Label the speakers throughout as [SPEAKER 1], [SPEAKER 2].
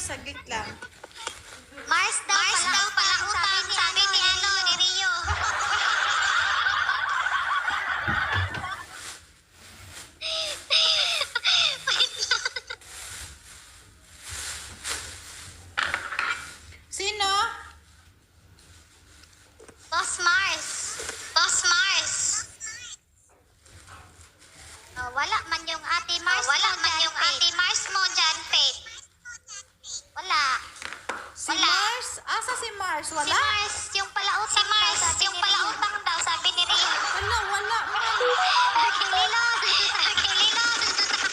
[SPEAKER 1] saglit lang.
[SPEAKER 2] Mars daw pala utang, sabi ni Rio.
[SPEAKER 1] Sino?
[SPEAKER 2] Boss Mars. Oh, wala man yung ate Mars mo dyan, Faith. Wala.
[SPEAKER 1] Si Mars? Asa si Mars? Wala?
[SPEAKER 2] Si Mars, yung palautang daw, sabi ni Rio.
[SPEAKER 1] Wala.
[SPEAKER 2] Kililot.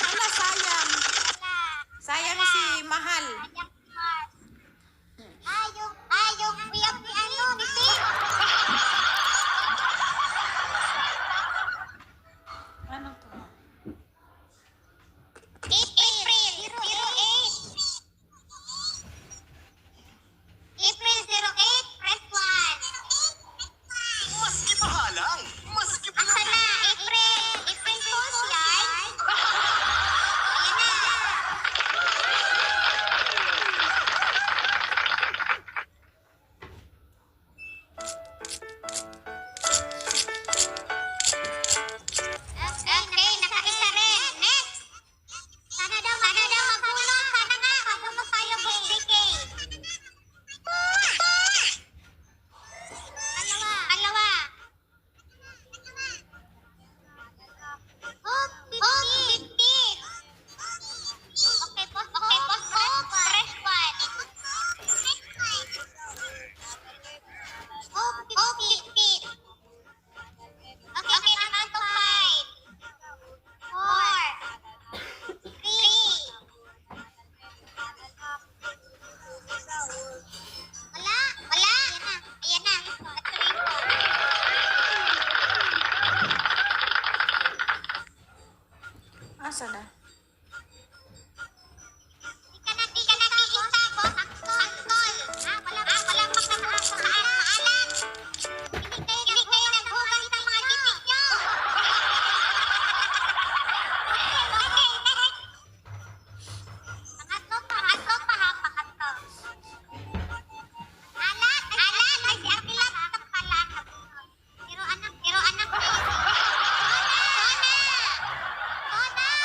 [SPEAKER 1] Wala, sayang. Sayang si Mahal.
[SPEAKER 2] Yung uyak ni ni Sid.
[SPEAKER 1] Ano to?
[SPEAKER 2] April 08, press 1.
[SPEAKER 3] Maski pahalang, maski
[SPEAKER 2] Asa na? April Fools yan? Ayan na. Okay, nakaisa rin. Next. Sana daw mabunot. Sana nga, mabunot tayo, Boss DK. Palawa. Oh, 15. Okay, boss. Press 1. Oh, 15. Okay, naman to 5. 4. 3. Wala. Ayan na. Natuloy ko.
[SPEAKER 1] Asa na?
[SPEAKER 2] Di ka na nakikita, boss. Aktol. Wala pang maalat. Hindi kayo naghugas ng mga gipit nyo. Okay, next. Pangatlo pa ha. Alat. Ay, si Akila pala. Pero anak. Sona.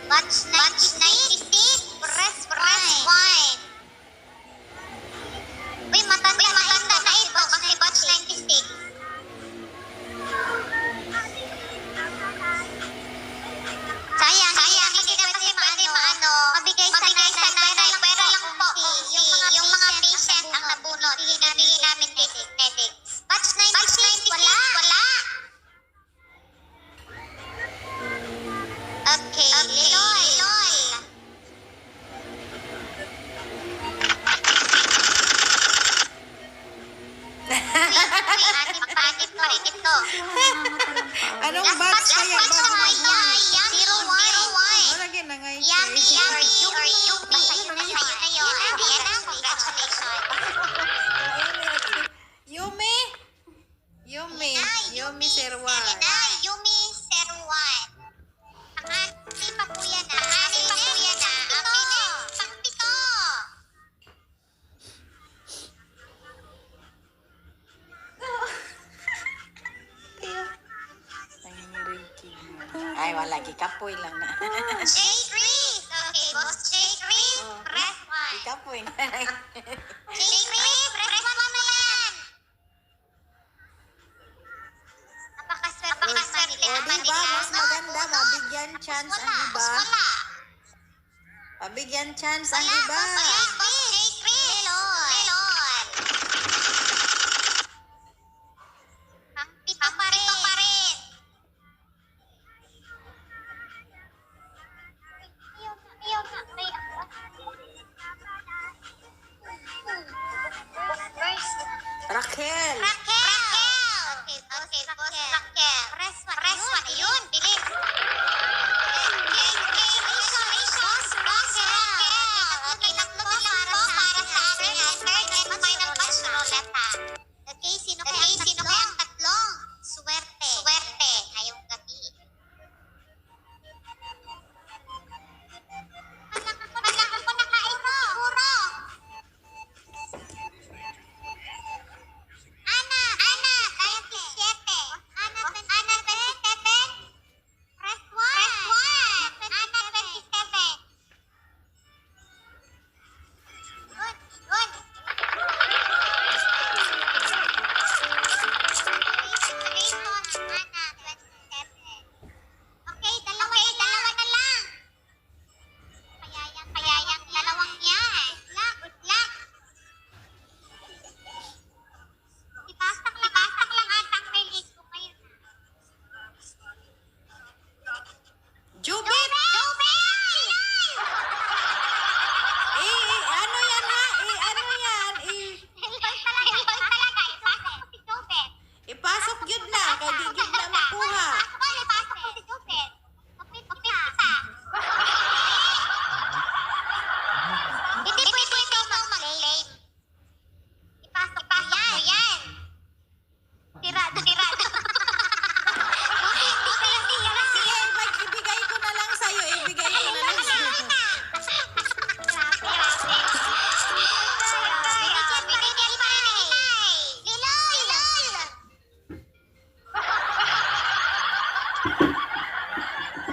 [SPEAKER 2] Batch 96. Press 1. Uy, matanda na ito kasi batch 96. Sayang, hindi na kasi maano, mabigay sa nanay, pera lang po yung mga patient ang nabunot, hindi namin medic. Batch 96, wala. Okay, Lol. Anim pa rin ito.
[SPEAKER 1] Anong batch kaya?
[SPEAKER 2] Batch
[SPEAKER 1] Batch
[SPEAKER 2] 01.
[SPEAKER 1] Lagi na nga
[SPEAKER 2] Yummy or Yumi. Sa'yo na yun. Ayan na, congratulations.
[SPEAKER 1] Yumi. Yumi Serwan.
[SPEAKER 2] Ayan na, Yumi Serwan. Ang pa po yan na. Pang-pito.
[SPEAKER 1] Ay, wala. Kikapoy lang na.
[SPEAKER 2] J. Chris. Okay, boss J. Chris. Press 1.
[SPEAKER 1] Kikapoy na.
[SPEAKER 2] J. Chris, press 1 mo yan. Napakaswerte
[SPEAKER 1] O, diba? Mas maganda. Mabigyan chance ang iba.
[SPEAKER 2] Wala.
[SPEAKER 1] Mabigyan chance ang iba.
[SPEAKER 2] Boss J. Chris. Melon. Pang-pito pa rin.
[SPEAKER 1] Raquel.
[SPEAKER 2] Okay, boss Raquel. Press 1. Yun, bilis. Boss Raquel. Okay, tatlo para sa akin. Third and final batch na ruleta. Okay, sino kaya ang tatlong? Swerte. Ngayong gabi. Malang ako nakain mo. Siguro. Ana, 27. Ana, 27. Press 1. Ana, 27. Good. Raymond, Ana, 27. Okay, dalawa na lang. Kaya yung dalawang yan. Good luck. Ibasak lang atang may list ko ngayon.
[SPEAKER 1] Jubit. Ano yan ha? Ano yan?
[SPEAKER 2] Hilol talaga. Ipasok ko si Jobet.
[SPEAKER 1] Ipasok yun na. Kaya di yun na makuha.
[SPEAKER 2] Ipasok ko si Jobet. Kapit kita. Hindi pwede ikaw mag-claim. Ipasok ko yan. Tirado.
[SPEAKER 1] Sige, ibigay ko na lang sa'yo. Ibigay ko na lang sa'yo.
[SPEAKER 2] Binigyan pa rin. Lilol.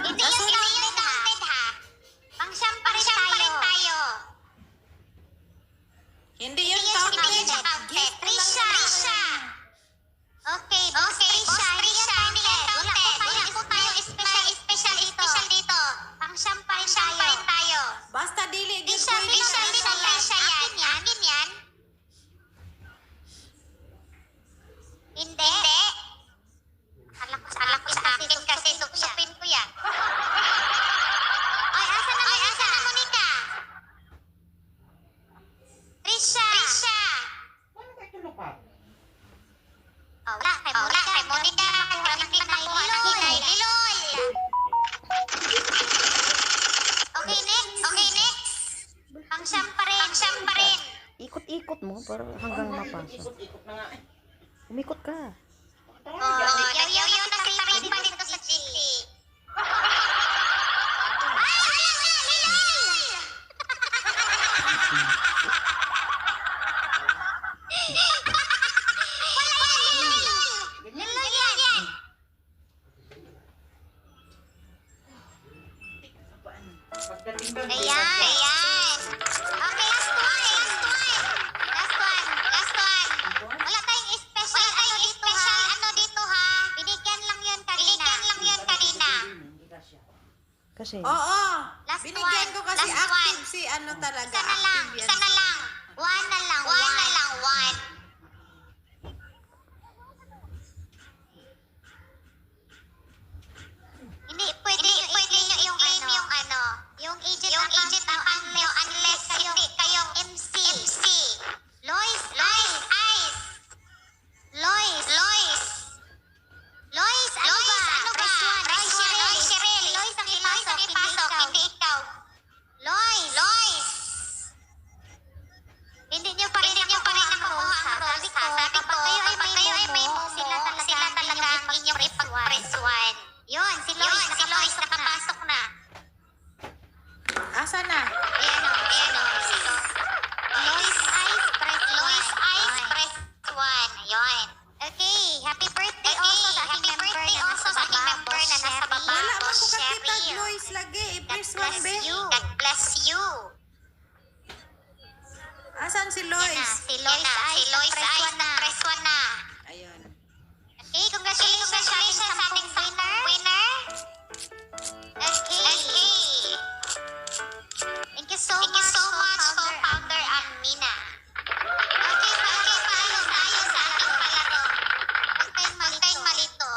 [SPEAKER 2] Hindi yung counted ha. Pang-siyam pa rin tayo.
[SPEAKER 1] Hindi yun counted. Gift ko lang
[SPEAKER 2] Trisha. Okay, Trisha. Wala po tayo special dito. Pang-siyam pa rin tayo.
[SPEAKER 1] Basta dili.
[SPEAKER 2] Trisha yan. Akin yan. Hindi. Alak ko sa akin kasi supsupin ko yan. Ay, asa na Monica? Trisha. Oh, wala. Kay Monica. Hinay. Lilol. Okay, next. Pang-siyam pa rin.
[SPEAKER 4] Ikot-ikot mo para hanggang mapasok. Umikot ka.
[SPEAKER 2] Oh, yaw na si Tarin pa dito sa GC. Ay, wala, Lilol! Lilol yan. Ayan. Ayan. Okay, last one. Last one. Last one. Wala tayong special ano dito ha. Binigyan lang yun kanina.
[SPEAKER 4] Kasi,
[SPEAKER 1] Oo.
[SPEAKER 2] Last
[SPEAKER 1] Binigyan
[SPEAKER 2] one.
[SPEAKER 1] ko kasi
[SPEAKER 2] Last
[SPEAKER 1] active
[SPEAKER 2] one.
[SPEAKER 1] si ano talaga.
[SPEAKER 2] Isa na lang.
[SPEAKER 1] active yan.
[SPEAKER 2] Isa na lang. One na lang. One. Hindi pwede nyo yung ano. Yung agent account nyo unless hindi kayong MC. Lois, Ice. Lois, ano ba? Press one. Lois, Cheryl. Lois ang ipasok, hindi ikaw. Lois. Hindi nyo pa rin nakukuha ang roles ha. Sabi ko, kapag kayo ay may momo, sila talaga ang inyong ipag-press one. Yun, si Lois nakapasok na.
[SPEAKER 1] Asa na?
[SPEAKER 2] Ayan o. Lois Ice, press one. Ayun. Okay, happy birthday also sa aking member na nasa baba.
[SPEAKER 1] Wala man
[SPEAKER 2] Boss
[SPEAKER 1] ko kakita
[SPEAKER 2] Cheryl.
[SPEAKER 1] Lois lagi.
[SPEAKER 2] God
[SPEAKER 1] I-press one
[SPEAKER 2] bless
[SPEAKER 1] be.
[SPEAKER 2] you. God bless you.
[SPEAKER 1] Asan si
[SPEAKER 2] Yan
[SPEAKER 1] Lois?
[SPEAKER 2] na, si Lois Ice, press one na.
[SPEAKER 1] Ayun.
[SPEAKER 2] Okay, congratulations sa ating winner. Okay. Thank you so much, co-founder Amina. Okay, paano tayo sa ating palaro? Huwag tayong malito.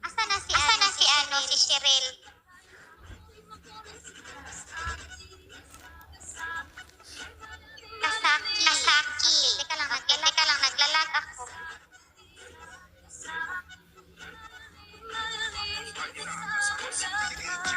[SPEAKER 2] Asa na si Cheryl? Kasaki. Teka lang, naglalag ako.
[SPEAKER 3] Pagkakasakos sa Pilipinas.